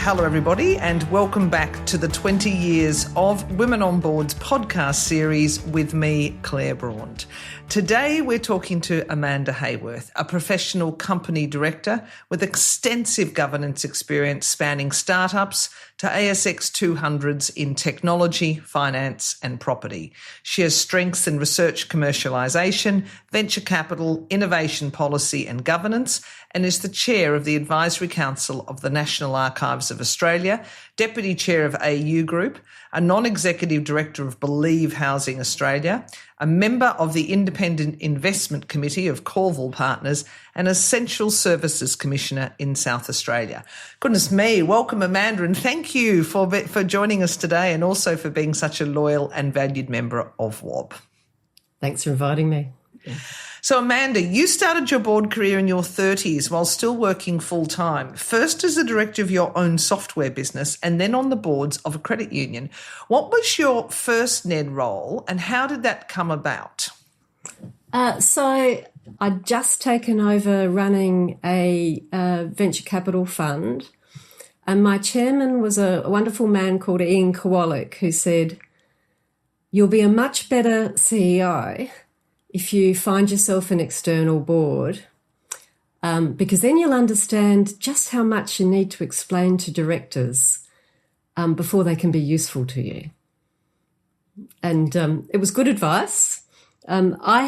Hello everybody and welcome back to the 20 Years of Women on Boards podcast series with me, Claire Braund. Today we're talking to Amanda Heyworth, a professional company director with extensive governance experience spanning startups to ASX 200s in technology, finance and property. She has strengths in research commercialisation, venture capital, innovation policy and governance, and is the chair of the Advisory Council of the National Archives of Australia, deputy chair of AU Group, a non-executive director of Believe Housing Australia, a member of the Independent Investment Committee of Corville Partners, and Essential Services Commissioner in South Australia. Goodness me, welcome Amanda, and thank you for joining us today and also for being such a loyal and valued member of WOB. Thanks for inviting me. Yeah. So Amanda, you started your board career in your 30s while still working full-time, first as the director of your own software business and then on the boards of a credit union. What was your first NED role and how did that come about? So I'd just taken over running a venture capital fund, and my chairman was a wonderful man called Ian Kowalik, who said, "You'll be a much better CEO if you find yourself an external board, because then you'll understand just how much you need to explain to directors before they can be useful to you." And it was good advice. I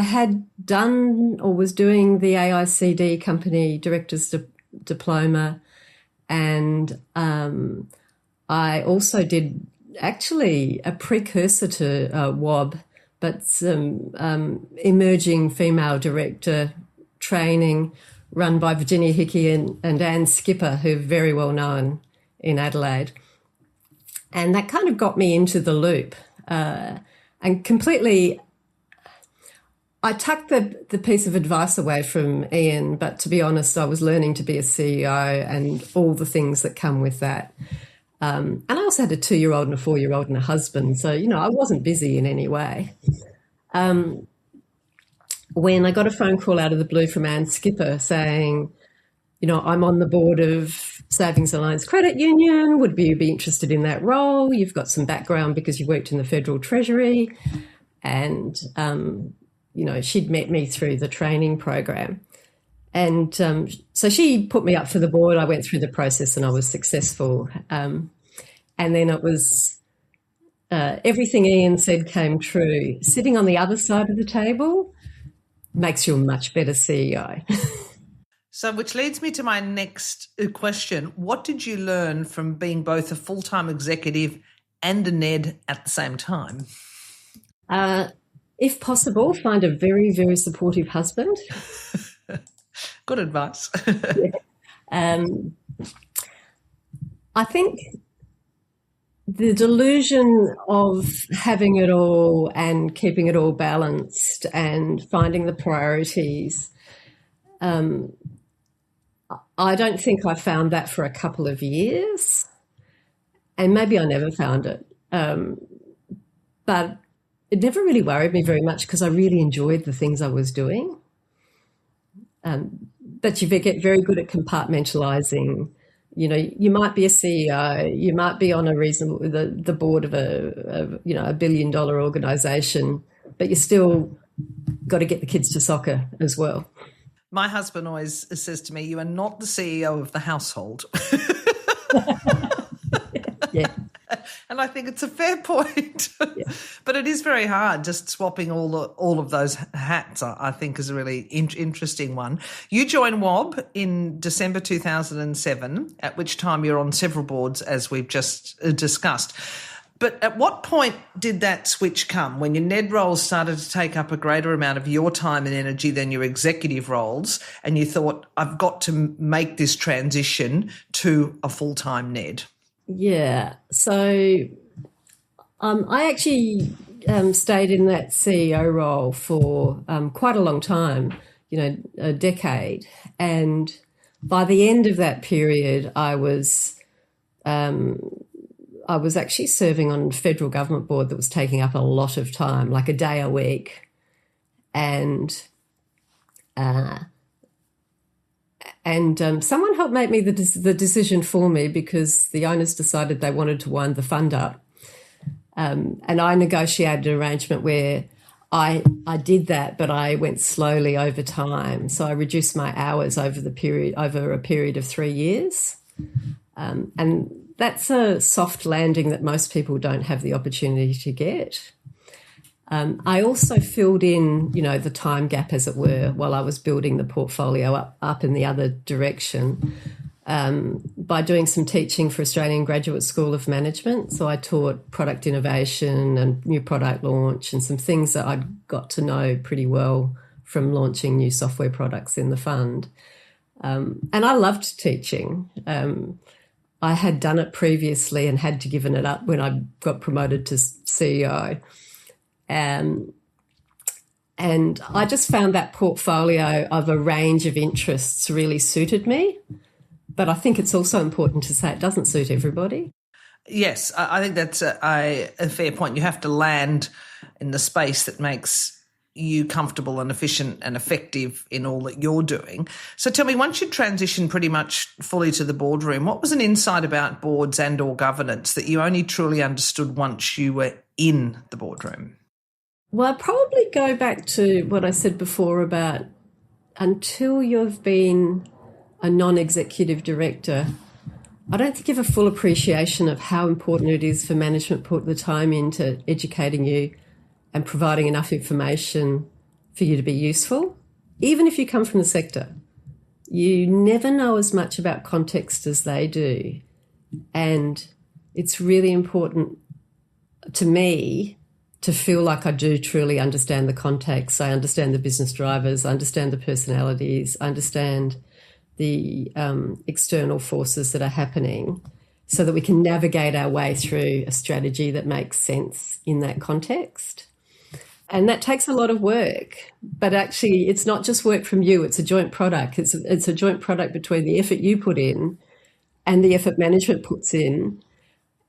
had done or was doing the AICD company director's diploma, and I also did actually a precursor to WOB, but some emerging female director training run by Virginia Hickey and Anne Skipper, who are very well known in Adelaide. And that kind of got me into the loop. And completely, I tucked the piece of advice away from Ian, but to be honest, I was learning to be a CEO and all the things that come with that. And I also had a 2-year-old and a 4-year-old and a husband. So, I wasn't busy in any way. When I got a phone call out of the blue from Anne Skipper saying, "I'm on the board of Savings Alliance Credit Union. Would you be interested in that role? You've got some background because you worked in the Federal Treasury." And, she'd met me through the training program. And so she put me up for the board. I went through the process and I was successful. And then it was everything Ian said came true. Sitting on the other side of the table makes you a much better CEO. So which leads me to my next question. What did you learn from being both a full-time executive and a NED at the same time? If possible, find a very, very supportive husband. Good advice. Yeah. I think the delusion of having it all and keeping it all balanced and finding the priorities, I don't think I found that for a couple of years, and maybe I never found it. But it never really worried me very much because I really enjoyed the things I was doing. But you get very good at compartmentalising. You might be a CEO, you might be on the board of a $1 billion organisation, but you still got to get the kids to soccer as well. My husband always says to me, "You are not the CEO of the household." Yeah. And I think it's a fair point. Yeah. But it is very hard just swapping all of those hats, I think, is a really interesting one. You joined WOB in December 2007, at which time you're on several boards, as we've just discussed. But at what point did that switch come, when your NED roles started to take up a greater amount of your time and energy than your executive roles, and you thought, I've got to make this transition to a full-time NED? Yeah. So I actually stayed in that CEO role for quite a long time, a decade. And by the end of that period, I was actually serving on a federal government board that was taking up a lot of time, like a day a week. And And someone helped make me the decision for me, because the owners decided they wanted to wind the fund up. And I negotiated an arrangement where I did that, but I went slowly over time. So I reduced my hours over a period of 3 years. And that's a soft landing that most people don't have the opportunity to get. I also filled in, the time gap, as it were, while I was building the portfolio up in the other direction, by doing some teaching for Australian Graduate School of Management. So I taught product innovation and new product launch and some things that I'd got to know pretty well from launching new software products in the fund. And I loved teaching. I had done it previously and had to given it up when I got promoted to CEO. And I just found that portfolio of a range of interests really suited me. But I think it's also important to say it doesn't suit everybody. Yes, I think that's a fair point. You have to land in the space that makes you comfortable and efficient and effective in all that you're doing. So tell me, once you transitioned pretty much fully to the boardroom, what was an insight about boards and or governance that you only truly understood once you were in the boardroom? Well, I'd probably go back to what I said before about until you've been a non-executive director, I don't think you have a full appreciation of how important it is for management to put the time into educating you and providing enough information for you to be useful, even if you come from the sector. You never know as much about context as they do. And it's really important to me to feel like I do truly understand the context. I understand the business drivers, I understand the personalities, I understand the external forces that are happening, so that we can navigate our way through a strategy that makes sense in that context. And that takes a lot of work, but actually it's not just work from you, it's a joint product. It's a joint product between the effort you put in and the effort management puts in.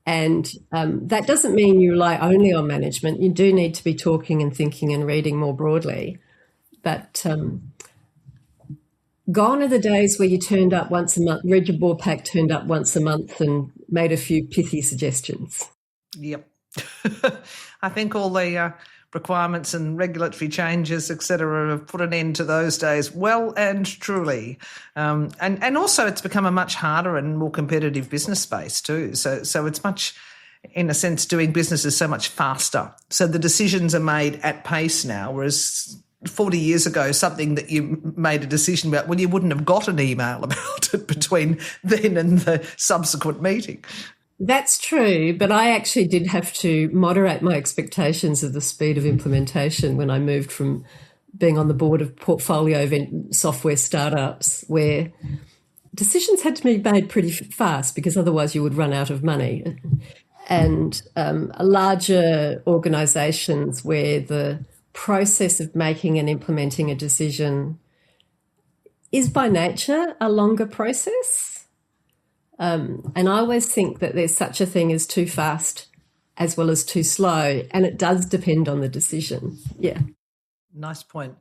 And that doesn't mean you rely only on management. You do need to be talking and thinking and reading more broadly. But gone are the days where you turned up once a month, read your board pack, turned up once a month and made a few pithy suggestions. Yep. I think all the requirements and regulatory changes, et cetera, have put an end to those days well and truly. And also it's become a much harder and more competitive business space too. So it's much, in a sense, doing business is so much faster. So the decisions are made at pace now, whereas 40 years ago, something that you made a decision about, well, you wouldn't have got an email about it between then and the subsequent meeting. That's true, but I actually did have to moderate my expectations of the speed of implementation when I moved from being on the board of portfolio software startups, where decisions had to be made pretty fast because otherwise you would run out of money. And larger organisations where the process of making and implementing a decision is by nature a longer process. And I always think that there's such a thing as too fast as well as too slow, and it does depend on the decision. Yeah. Nice point.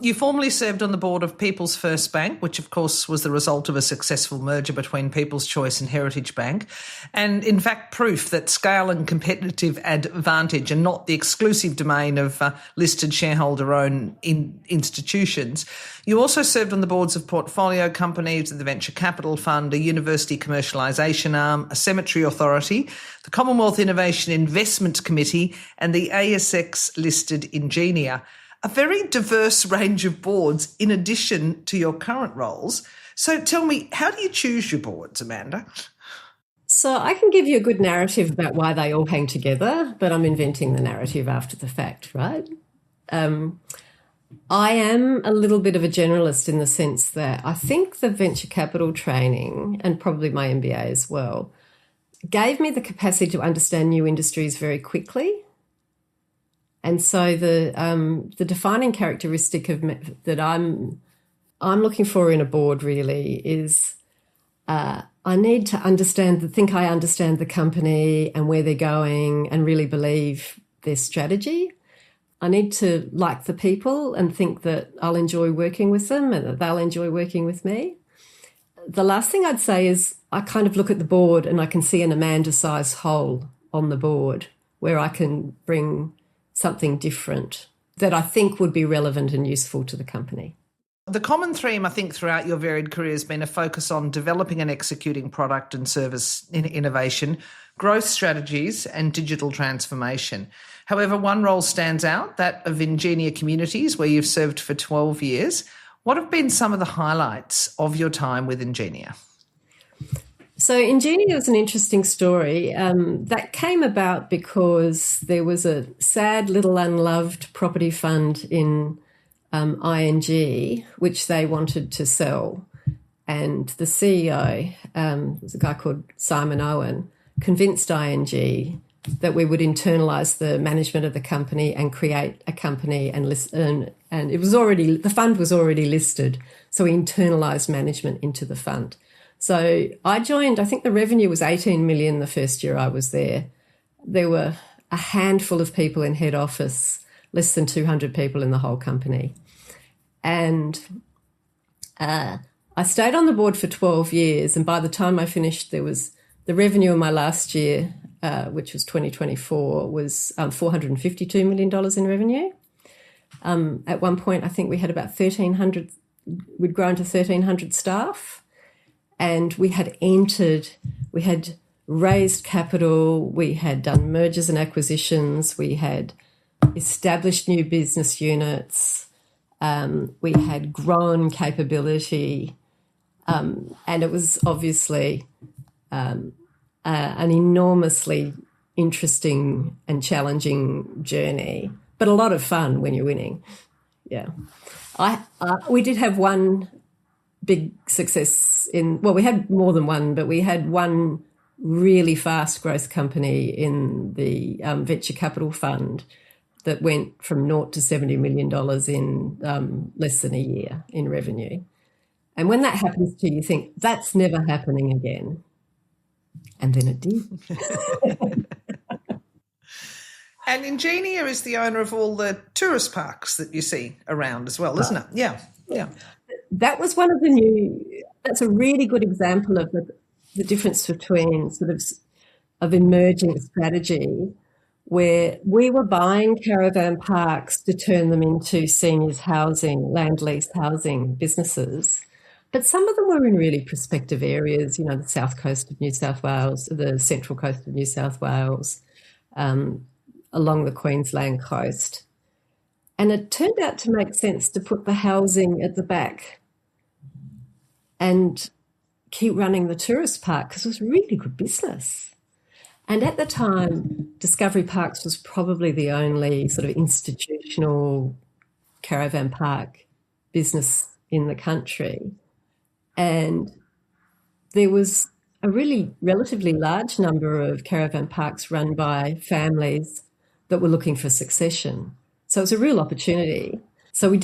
You formerly served on the board of People's First Bank, which of course was the result of a successful merger between People's Choice and Heritage Bank, and in fact proof that scale and competitive advantage are not the exclusive domain of listed shareholder-owned institutions. You also served on the boards of portfolio companies, the Venture Capital Fund, a university commercialisation arm, a cemetery authority, the Commonwealth Innovation Investment Committee, and the ASX-listed Ingenia. A very diverse range of boards in addition to your current roles. So tell me, how do you choose your boards, Amanda? So I can give you a good narrative about why they all hang together, but I'm inventing the narrative after the fact, right? I am a little bit of a generalist in the sense that I think the venture capital training, and probably my MBA as well, gave me the capacity to understand new industries very quickly. And so the defining characteristic that I'm looking for in a board really is I need to think I understand the company and where they're going and really believe their strategy. I need to like the people and think that I'll enjoy working with them and that they'll enjoy working with me. the last thing I'd say is I kind of look at the board and I can see an Amanda-sized hole on the board where I can bring something different that I think would be relevant and useful to the company. The common theme, I think, throughout your varied career has been a focus on developing and executing product and service innovation, growth strategies, and digital transformation. However, one role stands out, that of Ingenia Communities, where you've served for 12 years. What have been some of the highlights of your time with Ingenia? So Ingenia was an interesting story. That came about because there was a sad little unloved property fund in ING, which they wanted to sell. And the CEO, was a guy called Simon Owen, convinced ING that we would internalise the management of the company and create a company and it was already, the fund was already listed. So we internalised management into the fund. So I joined, I think the revenue was 18 million the first year I was there. There were a handful of people in head office, less than 200 people in the whole company. And I stayed on the board for 12 years. And by the time I finished, there was the revenue in my last year, which was 2024, was $452 million in revenue. At one point, I think we had about 1,300, we'd grown to 1,300 staff. And we had raised capital, we had done mergers and acquisitions, we had established new business units, we had grown capability, and it was obviously an enormously interesting and challenging journey, but a lot of fun when you're winning. Yeah. We did have one big success we had more than one, but we had one really fast growth company in the venture capital fund that went from naught to $70 million in less than a year in revenue. And when that happens to you, you think, that's never happening again. And then it did. And Ingenia is the owner of all the tourist parks that you see around as well, isn't it? Yeah, yeah. That was that's a really good example of the difference between sort of emerging strategy, where we were buying caravan parks to turn them into seniors housing, land lease housing businesses. But some of them were in really prospective areas, the south coast of New South Wales, the central coast of New South Wales, along the Queensland coast. And it turned out to make sense to put the housing at the back and keep running the tourist park because it was really good business. And at the time, Discovery Parks was probably the only sort of institutional caravan park business in the country. And there was a really relatively large number of caravan parks run by families that were looking for succession. So it was a real opportunity. So we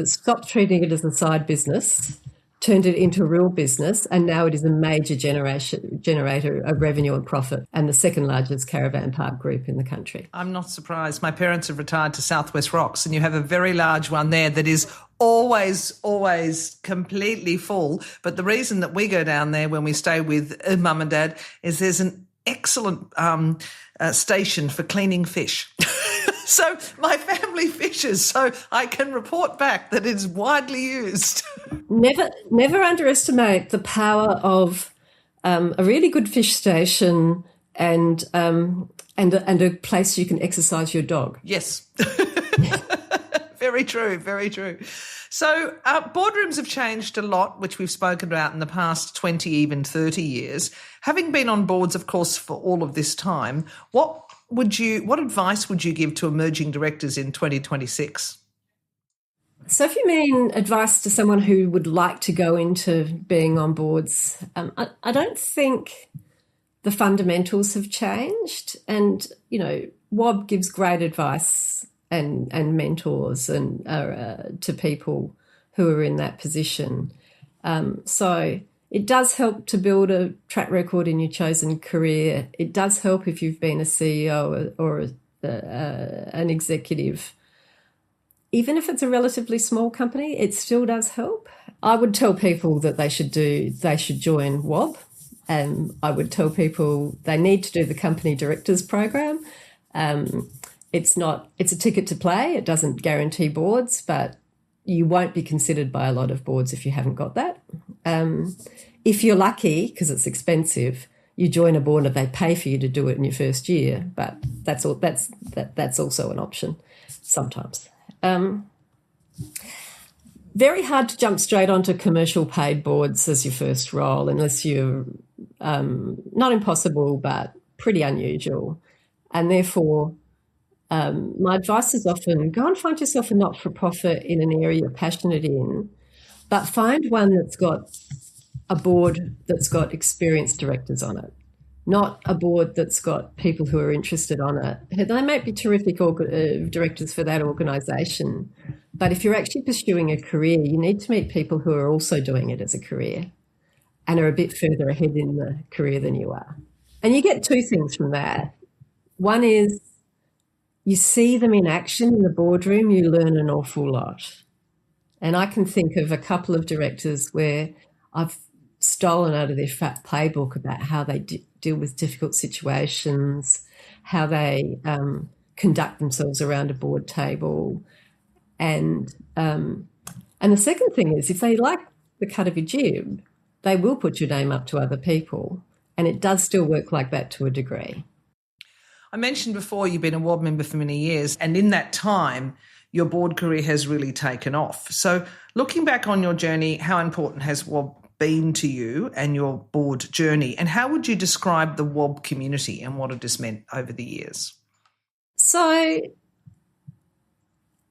stopped treating it as a side business, turned it into a real business, and now it is a major generator of revenue and profit and the second largest caravan park group in the country. I'm not surprised. My parents have retired to Southwest Rocks, and you have a very large one there that is always completely full. But the reason that we go down there when we stay with Mum and Dad is there's an excellent station for cleaning fish. So my family fishes, so I can report back that it's widely used. Never underestimate the power of a really good fish station and a place you can exercise your dog. Yes. Very true, very true. So boardrooms have changed a lot, which we've spoken about in the past 20, even 30 years. Having been on boards, of course, for all of this time, what advice would you give to emerging directors in 2026? So if you mean advice to someone who would like to go into being on boards, I don't think the fundamentals have changed. And, WOB gives great advice and mentors and to people who are in that position. So it does help to build a track record in your chosen career. It does help if you've been a CEO or an executive. Even if it's a relatively small company, it still does help. I would tell people that they should join WOB, and I would tell people they need to do the company directors program. It's a ticket to play. It doesn't guarantee boards, but you won't be considered by a lot of boards if you haven't got that. If you're lucky, because it's expensive, you join a board and they pay for you to do it in your first year, but that's also an option sometimes. Very hard to jump straight onto commercial paid boards as your first role unless you're not impossible, but pretty unusual. And therefore, my advice is often go and find yourself a not-for-profit in an area you're passionate in, but find one that's got a board that's got experienced directors on it, not a board that's got people who are interested on it. They might be terrific directors for that organisation, but if you're actually pursuing a career, you need to meet people who are also doing it as a career and are a bit further ahead in the career than you are. And you get two things from that. One is you see them in action in the boardroom, you learn an awful lot. And I can think of a couple of directors where I've stolen out of their fat playbook about how they deal with difficult situations, how they conduct themselves around a board table. And the second thing is if they like the cut of your jib, they will put your name up to other people. And it does still work like that to a degree. I mentioned before you've been a WOB member for many years, and in that time, your board career has really taken off. So looking back on your journey, how important has WOB been to you and your board journey? And how would you describe the WOB community and what it has meant over the years? So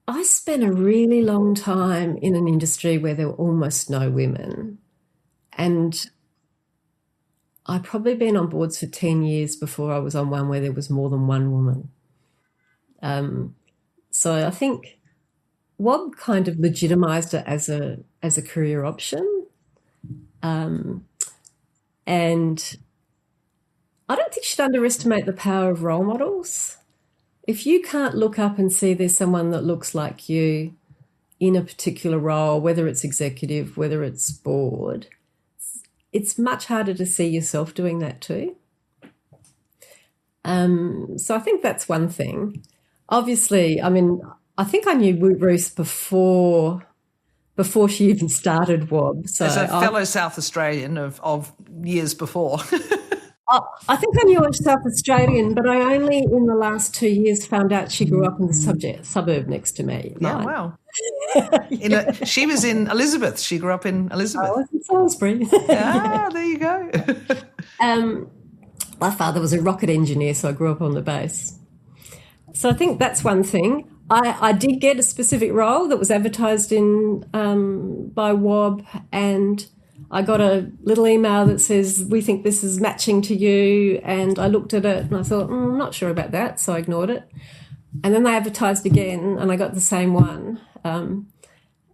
I spent a really long time in an industry where there were almost no women. And I'd probably been on boards for 10 years before I was on one where there was more than one woman. So I think WOB kind of legitimised it as a career option. And I don't think you should underestimate the power of role models. If you can't look up and see there's someone that looks like you in a particular role, whether it's executive, whether it's board, it's much harder to see yourself doing that too. So I think that's one thing. Obviously, I mean, I think I knew Ruth before she even started WOB. So as a fellow South Australian of years before. I think I knew her South Australian, but I only in the last 2 years found out she grew up in the suburb next to me. Yeah, wow. She was in Elizabeth. She grew up in Elizabeth. I was in Salisbury. There you go. My father was a rocket engineer, so I grew up on the base. So I think that's one thing. I did get a specific role that was advertised in by WOB, and I got a little email that says, we think this is matching to you, and I looked at it and I thought, I'm not sure about that, so I ignored it. And then they advertised again and I got the same one.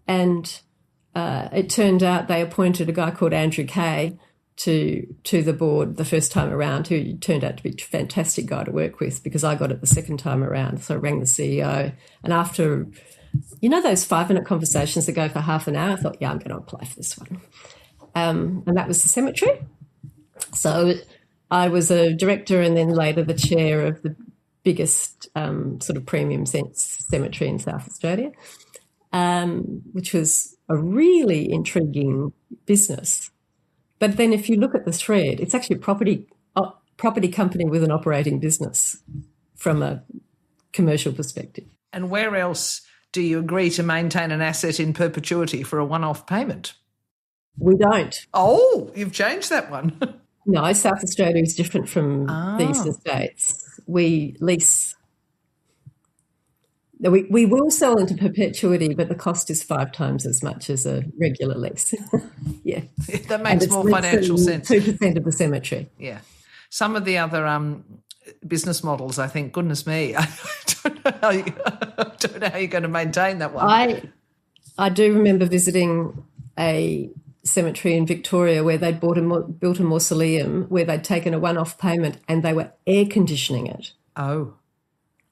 It turned out they appointed a guy called Andrew Kay to the board the first time around, who turned out to be a fantastic guy to work with because I got it the second time around. So I rang the CEO, and after, those 5-minute conversations that go for half an hour, I thought, yeah, I'm going to apply for this one. And that was the cemetery. So I was a director and then later the chair of the biggest sort of premium cemetery in South Australia, which was a really intriguing business. But then if you look at the thread, it's actually a property company with an operating business from a commercial perspective. And where else do you agree to maintain an asset in perpetuity for a one-off payment? We don't. Oh, you've changed that one. No, South Australia is different from the eastern states. We lease. We will sell into perpetuity, but the cost is 5 times as much as a regular lease. Yeah. That makes more financial sense. 2% of the cemetery. Yeah. Some of the other business models, I think, goodness me, I don't know how you're going to maintain that one. I do remember visiting a cemetery in Victoria where they'd built a mausoleum where they'd taken a one-off payment and they were air conditioning it. Oh.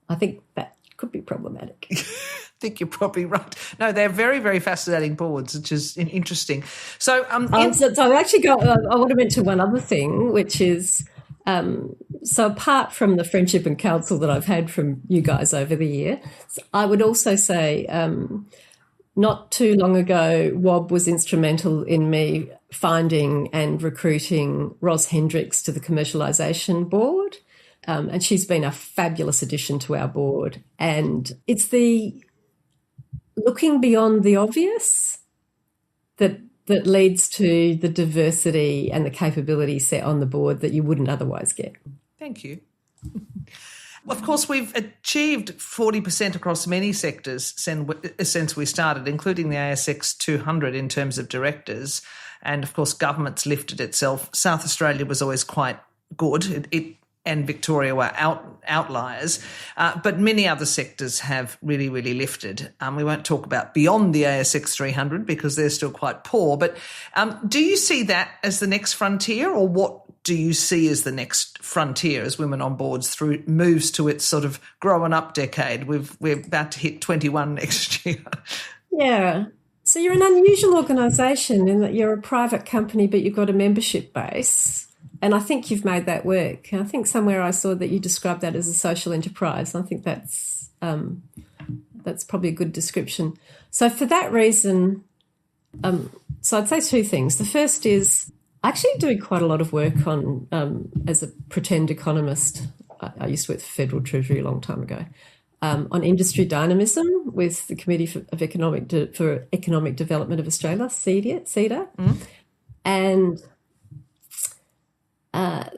I think that could be problematic. I think you're probably right. No, they're very, very fascinating boards, which is interesting. So, so I actually I want to mention one other thing, which is, so apart from the friendship and counsel that I've had from you guys over the year, I would also say not too long ago, WOB was instrumental in me finding and recruiting Ros Hendricks to the commercialisation board. And she's been a fabulous addition to our board. And it's the looking beyond the obvious that leads to the diversity and the capability set on the board that you wouldn't otherwise get. Thank you. Of course, we've achieved 40% across many sectors since we started, including the ASX 200 in terms of directors. And, of course, government's lifted itself. South Australia was always quite good. It and Victoria were outliers, but many other sectors have really, really lifted. We won't talk about beyond the ASX 300 because they're still quite poor, but do you see that as the next frontier, or what do you see as the next frontier as Women on Boards moves to its sort of growing up decade? We're about to hit 21 next year. Yeah. So you're an unusual organisation in that you're a private company, but you've got a membership base. And I think you've made that work. I think somewhere I saw that you described that as a social enterprise. I think that's probably a good description. So for that reason, so I'd say two things. The first is I actually do quite a lot of work on, as a pretend economist, I used to work for Federal Treasury a long time ago, on industry dynamism with the Committee for Economic Development of Australia, CEDA. And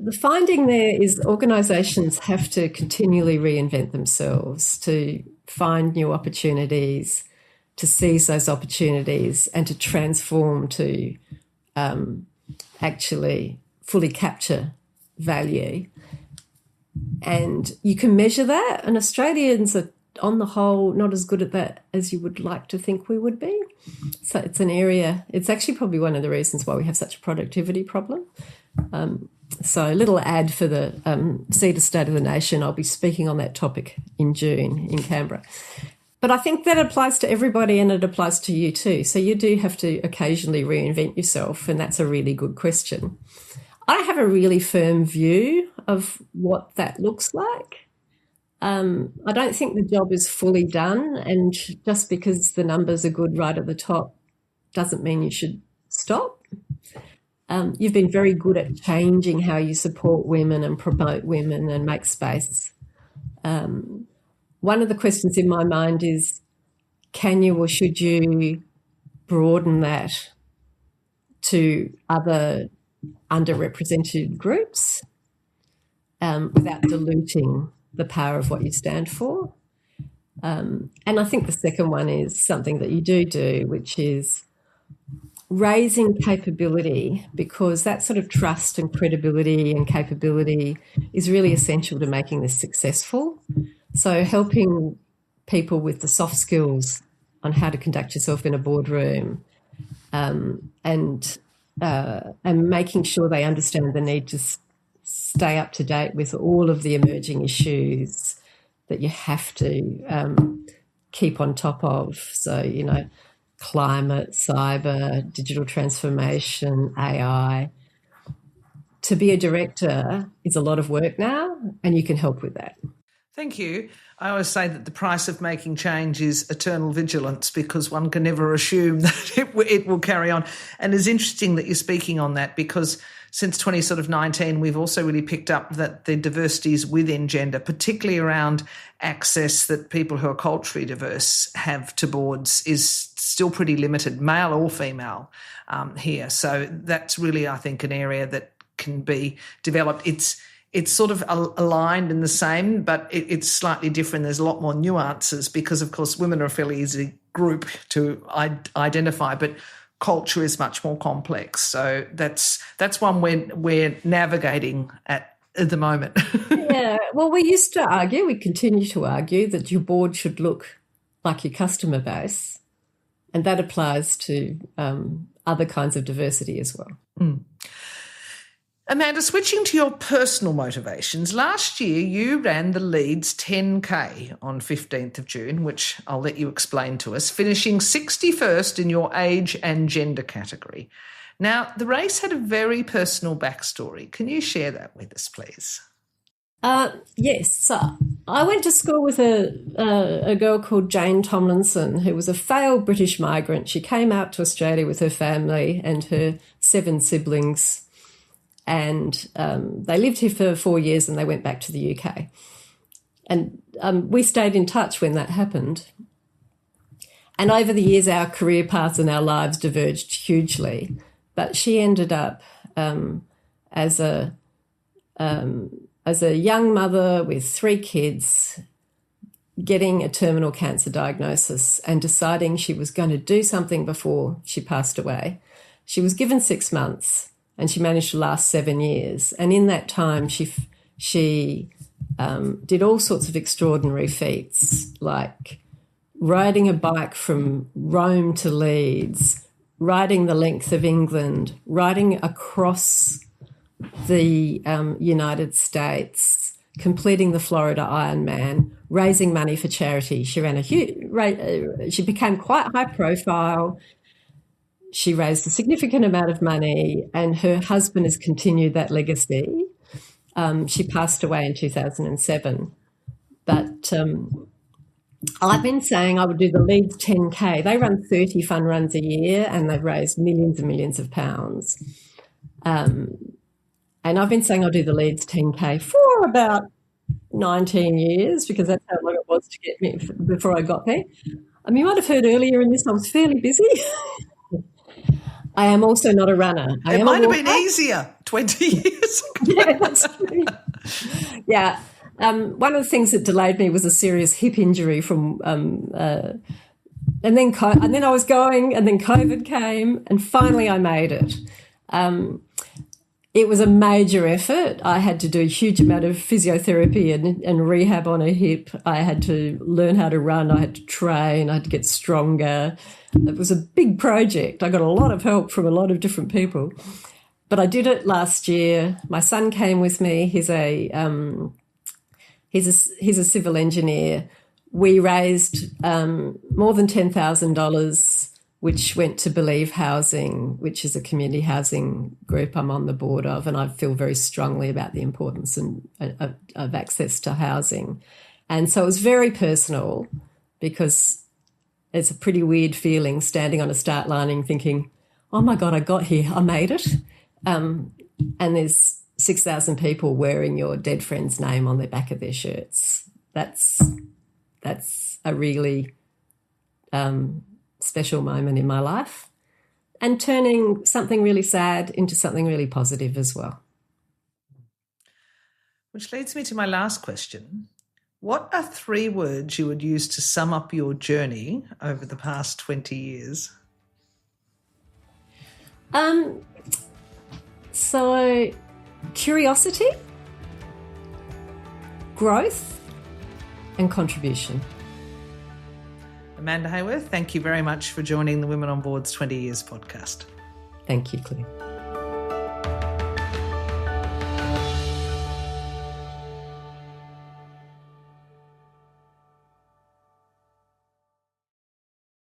the finding there is organisations have to continually reinvent themselves to find new opportunities, to seize those opportunities and to transform to actually fully capture value. And you can measure that, and Australians are, on the whole, not as good at that as you would like to think we would be. So it's an area, it's actually probably one of the reasons why we have such a productivity problem. So a little ad for the CEDA State of the Nation. I'll be speaking on that topic in June in Canberra. But I think that applies to everybody and it applies to you too. So you do have to occasionally reinvent yourself, and that's a really good question. I have a really firm view of what that looks like. I don't think the job is fully done, and just because the numbers are good right at the top doesn't mean you should stop. You've been very good at changing how you support women and promote women and make space. One of the questions in my mind is, can you or should you broaden that to other underrepresented groups without diluting the power of what you stand for? And I think the second one is something that you do, which is raising capability, because that sort of trust and credibility and capability is really essential to making this successful. So helping people with the soft skills on how to conduct yourself in a boardroom, and making sure they understand the need to stay up to date with all of the emerging issues that you have to keep on top of. So, you know, climate, cyber, digital transformation, AI. To be a director is a lot of work now, and you can help with that. Thank you. I always say that the price of making change is eternal vigilance, because one can never assume that it will carry on. And it's interesting that you're speaking on that, because since 2019, we've also really picked up that the diversities within gender, particularly around access that people who are culturally diverse have to boards, is still pretty limited, male or female, here. So that's really, I think, an area that can be developed. It's sort of aligned in the same, but it's slightly different. There's a lot more nuances because, of course, women are a fairly easy group to identify, but culture is much more complex. So that's one we're navigating at the moment. Yeah, well, we used to argue, we continue to argue, that your board should look like your customer base, and that applies to other kinds of diversity as well. Amanda, switching to your personal motivations, last year you ran the Leeds 10K on 15th of June, which I'll let you explain to us, finishing 61st in your age and gender category. Now, the race had a very personal backstory. Can you share that with us, please? Yes. So I went to school with a girl called Jane Tomlinson, who was a failed British migrant. She came out to Australia with her family and her 7 siblings. And they lived here for 4 years and they went back to the UK. And we stayed in touch when that happened. And over the years, our career paths and our lives diverged hugely. But she ended up as a young mother with 3 kids, getting a terminal cancer diagnosis and deciding she was going to do something before she passed away. She was given 6 months. And she managed to last 7 years. And in that time, she did all sorts of extraordinary feats, like riding a bike from Rome to Leeds, riding the length of England, riding across the United States, completing the Florida Ironman, raising money for charity. She ran she became quite high profile. She raised a significant amount of money and her husband has continued that legacy. She passed away in 2007. But I've been saying I would do the Leeds 10K. They run 30 fun runs a year and they've raised millions and millions of pounds. And I've been saying I'll do the Leeds 10K for about 19 years because that's how long it was to get me before I got there. You might have heard earlier in this I was fairly busy. I am also not a runner. It might have been easier 20 years ago. Yeah, that's true. Yeah. One of the things that delayed me was a serious hip injury from, and then I was going, and then COVID came, and finally I made it. It was a major effort. I had to do a huge amount of physiotherapy and rehab on a hip. I had to learn how to run. I had to train. I had to get stronger. It was a big project. I got a lot of help from a lot of different people. But I did it last year. My son came with me. He's a civil engineer. We raised more than $10,000, which went to Believe Housing, which is a community housing group I'm on the board of, and I feel very strongly about the importance of access to housing. And so it was very personal because it's a pretty weird feeling standing on a start line and thinking, oh my God, I got here, I made it. And there's 6,000 people wearing your dead friend's name on the back of their shirts. That's a really special moment in my life, and turning something really sad into something really positive as well. Which leads me to my last question. What are 3 words you would use to sum up your journey over the past 20 years? So curiosity, growth, and contribution. Amanda Heyworth, thank you very much for joining the Women on Board's 20 Years podcast. Thank you, Claire.